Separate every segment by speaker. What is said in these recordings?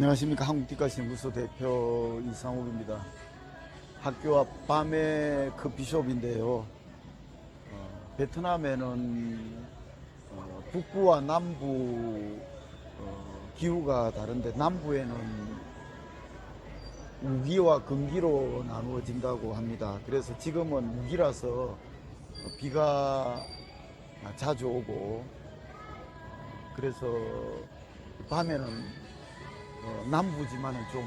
Speaker 1: 안녕하십니까. 한국뒷가시연구소 대표 이상욱입니다. 학교 앞 밤의 커피숍인데요. 베트남에는 북부와 남부 기후가 다른데, 남부에는 우기와 건기로 나누어진다고 합니다. 그래서 지금은 우기라서 비가 자주 오고, 그래서 밤에는 남부지만은 좀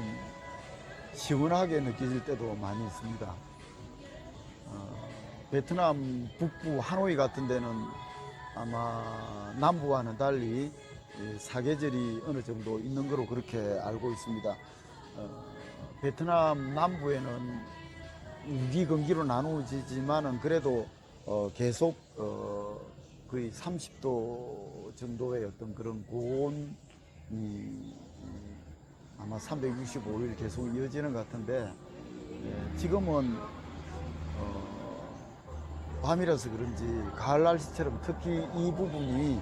Speaker 1: 시원하게 느껴질 때도 많이 있습니다. 베트남 북부 하노이 같은 데는 아마 남부와는 달리 사계절이 어느 정도 있는 거로 그렇게 알고 있습니다. 베트남 남부에는 우기 건기로 나누어지지만은 그래도 계속 거의 30도 정도의 어떤 그런 고온이 아마 365일 계속 이어지는 것 같은데, 지금은 밤이라서 그런지 가을 날씨처럼 특히 이 부분이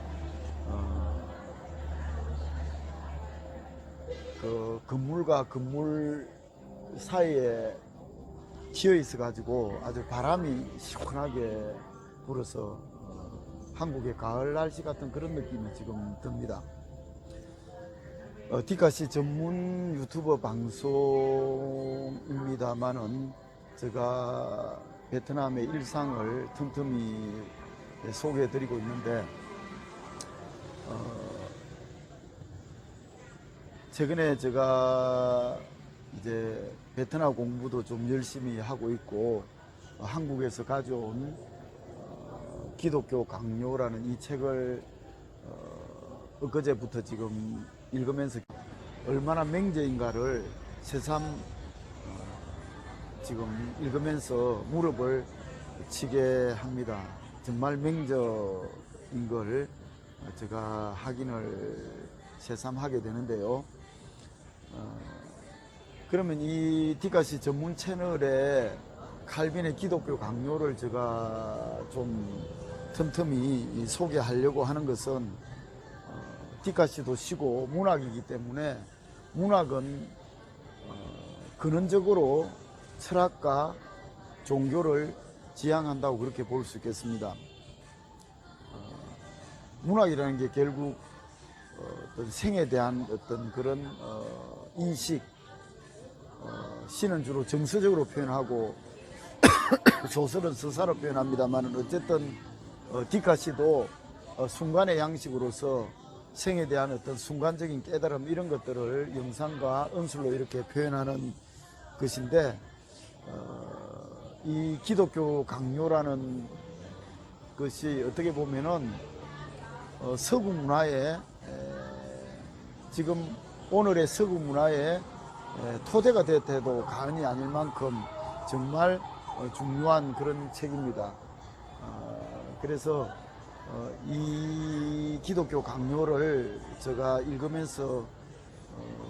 Speaker 1: 그 건물과 건물 사이에 튀어 있어 가지고 아주 바람이 시원하게 불어서 한국의 가을 날씨 같은 그런 느낌이 지금 듭니다. 디카시 전문 유튜버 방송입니다만은 제가 베트남의 일상을 틈틈이 소개해 드리고 있는데, 최근에 제가 이제 베트남 공부도 좀 열심히 하고 있고, 한국에서 가져온 기독교 강요라는 이 책을 엊그제부터 지금 읽으면서 얼마나 맹죄인가를 새삼 지금 읽으면서 무릎을 치게 합니다. 정말 맹죄인 걸 제가 확인을 새삼 하게 되는데요. 그러면 이 디카시 전문 채널에 칼빈의 기독교 강요를 제가 좀 틈틈이 소개하려고 하는 것은, 디카시도 시고 문학이기 때문에, 문학은 근원적으로 철학과 종교를 지향한다고 그렇게 볼 수 있겠습니다. 문학이라는 게 결국 어떤 생에 대한 어떤 그런 인식, 시는 주로 정서적으로 표현하고 소설은 서사로 표현합니다만, 어쨌든 디카시도 순간의 양식으로서 생에 대한 어떤 순간적인 깨달음, 이런 것들을 영상과 언술로 이렇게 표현하는 것인데, 이 기독교 강요라는 것이 어떻게 보면은 서구 문화에, 지금 오늘의 서구 문화에 토대가 되어도 과언이 아닐 만큼 정말 중요한 그런 책입니다. 그래서 이 기독교 강요를 제가 읽으면서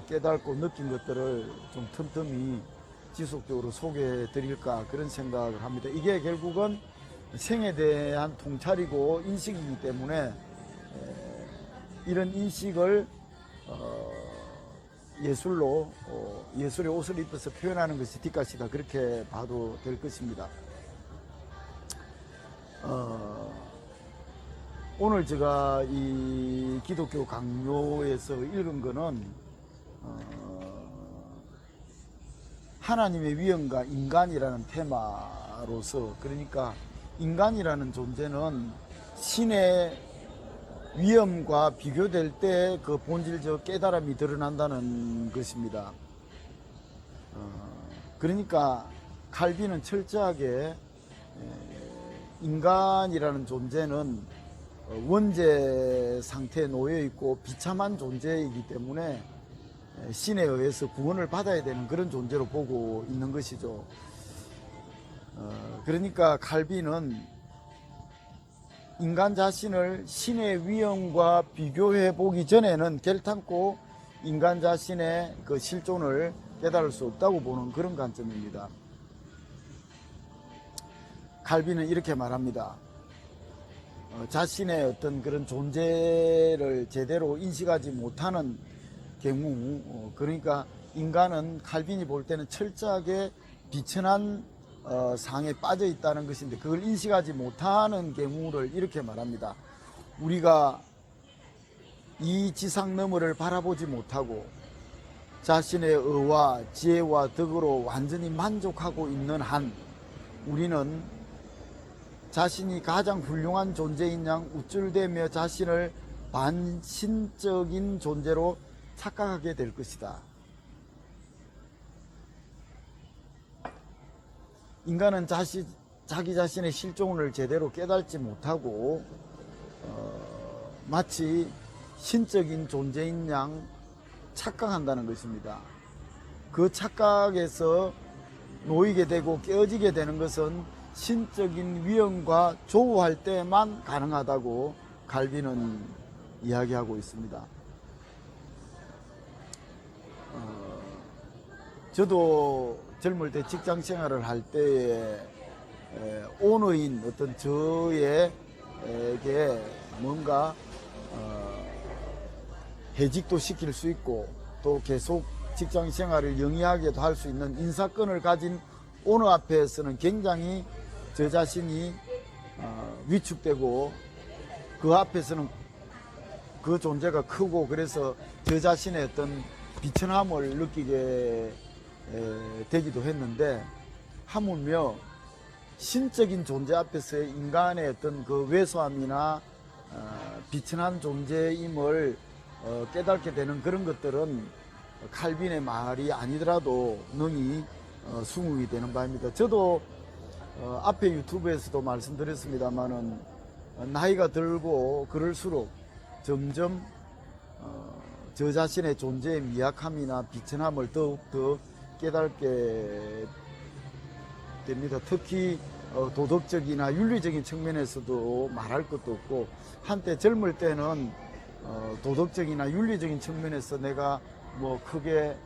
Speaker 1: 깨닫고 느낀 것들을 좀 틈틈이 지속적으로 소개해 드릴까, 그런 생각을 합니다. 이게 결국은 생에 대한 통찰이고 인식이기 때문에, 이런 인식을 예술로 예술의 옷을 입어서 표현하는 것이 디카시다, 그렇게 봐도 될 것입니다. 오늘 제가 이 기독교 강요에서 읽은 거는 하나님의 위엄과 인간이라는 테마로서, 그러니까 인간이라는 존재는 신의 위엄과 비교될 때 그 본질적 깨달음이 드러난다는 것입니다. 그러니까 칼빈은 철저하게 인간이라는 존재는 원죄 상태에 놓여 있고 비참한 존재이기 때문에 신에 의해서 구원을 받아야 되는 그런 존재로 보고 있는 것이죠. 그러니까 칼빈은 인간 자신을 신의 위엄과 비교해 보기 전에는 결탄코 인간 자신의 그 실존을 깨달을 수 없다고 보는 그런 관점입니다. 칼빈은 이렇게 말합니다. 자신의 어떤 그런 존재를 제대로 인식하지 못하는 경우, 그러니까 인간은 칼빈이 볼 때는 철저하게 비천한 상에 빠져 있다는 것인데, 그걸 인식하지 못하는 경우를 이렇게 말합니다. 우리가 이 지상 너머를 바라보지 못하고 자신의 의와 지혜와 덕으로 완전히 만족하고 있는 한, 우리는 자신이 가장 훌륭한 존재인 양 우쭐대며 자신을 반신적인 존재로 착각하게 될 것이다. 인간은 자기 자신의 실존을 제대로 깨닫지 못하고 마치 신적인 존재인 양 착각한다는 것입니다. 그 착각에서 놓이게 되고 깨어지게 되는 것은 신적인 위험과 조우할 때만 가능하다고 칼빈은 이야기하고 있습니다. 저도 젊을 때 직장 생활을 할 때에 오너인 어떤 저에게 뭔가 해직도 시킬 수 있고 또 계속 직장 생활을 영위하게도 할 수 있는 인사권을 가진 오너 앞에서는 굉장히 저 자신이 위축되고 그 앞에서는 그 존재가 크고, 그래서 저 자신의 어떤 비천함을 느끼게 되기도 했는데, 하물며 신적인 존재 앞에서의 인간의 어떤 그 왜소함이나 비천한 존재임을 깨닫게 되는 그런 것들은 칼빈의 말이 아니더라도 능히 수긍이 되는 바입니다. 저도 앞에 유튜브에서도 말씀드렸습니다만은 나이가 들고 그럴수록 점점 저 자신의 존재의 미약함이나 비천함을 더욱더 깨닫게 됩니다. 특히 도덕적이나 윤리적인 측면에서도 말할 것도 없고, 한때 젊을 때는 도덕적이나 윤리적인 측면에서 내가 뭐 크게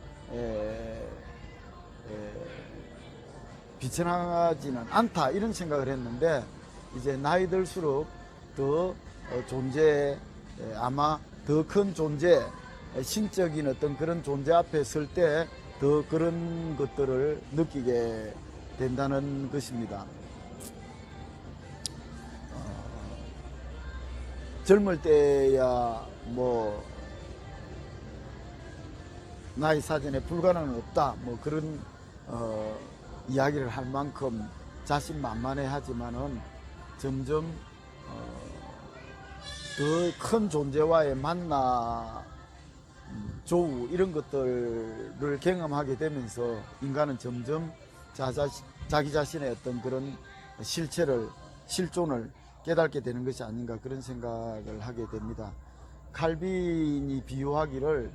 Speaker 1: 비천하지는 않다 이런 생각을 했는데, 이제 나이 들수록 더 존재, 아마 더 큰 존재, 신적인 어떤 그런 존재 앞에 설 때 더 그런 것들을 느끼게 된다는 것입니다. 젊을 때야 뭐 나의 사전에 불가능은 없다, 뭐 그런 이야기를 할 만큼 자신만만해 하지만은 점점 더 큰 존재와의 만나, 조우 이런 것들을 경험하게 되면서 인간은 점점 자기 자신의 어떤 그런 실존을 깨닫게 되는 것이 아닌가, 그런 생각을 하게 됩니다. 칼빈이 비유하기를,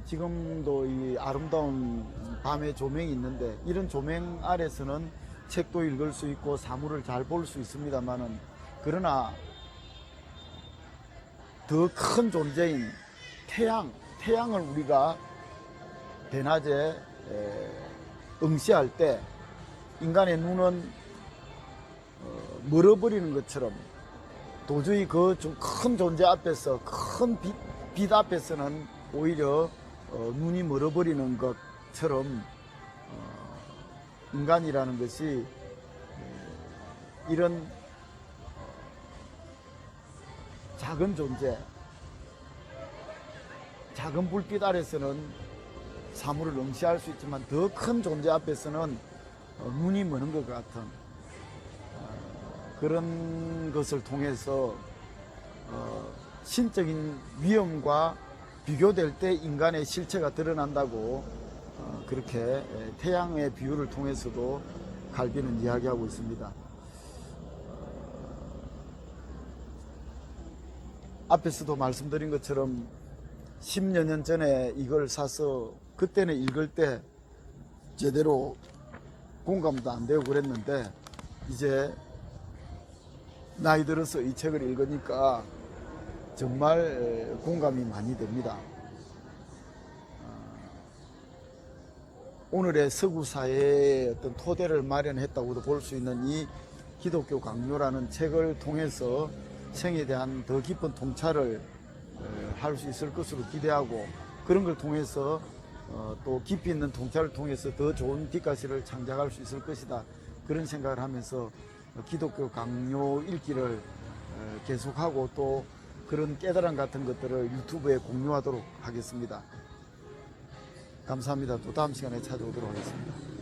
Speaker 1: 지금도 이 아름다운 밤의 조명이 있는데, 이런 조명 아래서는 책도 읽을 수 있고 사물을 잘 볼 수 있습니다만은, 그러나 더 큰 존재인 태양을 우리가 대낮에 응시할 때 인간의 눈은 멀어버리는 것처럼, 도저히 그 큰 존재 앞에서, 큰 빛 앞에서는 오히려 눈이 멀어버리는 것처럼 인간이라는 것이 이런 작은 존재, 작은 불빛 아래서는 사물을 응시할 수 있지만 더 큰 존재 앞에서는 눈이 머는 것 같은 그런 것을 통해서 신적인 위험과 비교될 때 인간의 실체가 드러난다고 그렇게 태양의 비유를 통해서도 칼빈은 이야기하고 있습니다. 앞에서도 말씀드린 것처럼 10여 년 전에 이걸 사서 그때는 읽을 때 제대로 공감도 안 되고 그랬는데, 이제 나이 들어서 이 책을 읽으니까 정말 공감이 많이 됩니다. 오늘의 서구 사회의 어떤 토대를 마련했다고도 볼 수 있는 이 기독교 강요라는 책을 통해서 생에 대한 더 깊은 통찰을 할 수 있을 것으로 기대하고, 그런 걸 통해서 또 깊이 있는 통찰을 통해서 더 좋은 뒷가시를 창작할 수 있을 것이다. 그런 생각을 하면서 기독교 강요 읽기를 계속하고 또 그런 깨달음 같은 것들을 유튜브에 공유하도록 하겠습니다. 감사합니다. 또 다음 시간에 찾아오도록 하겠습니다.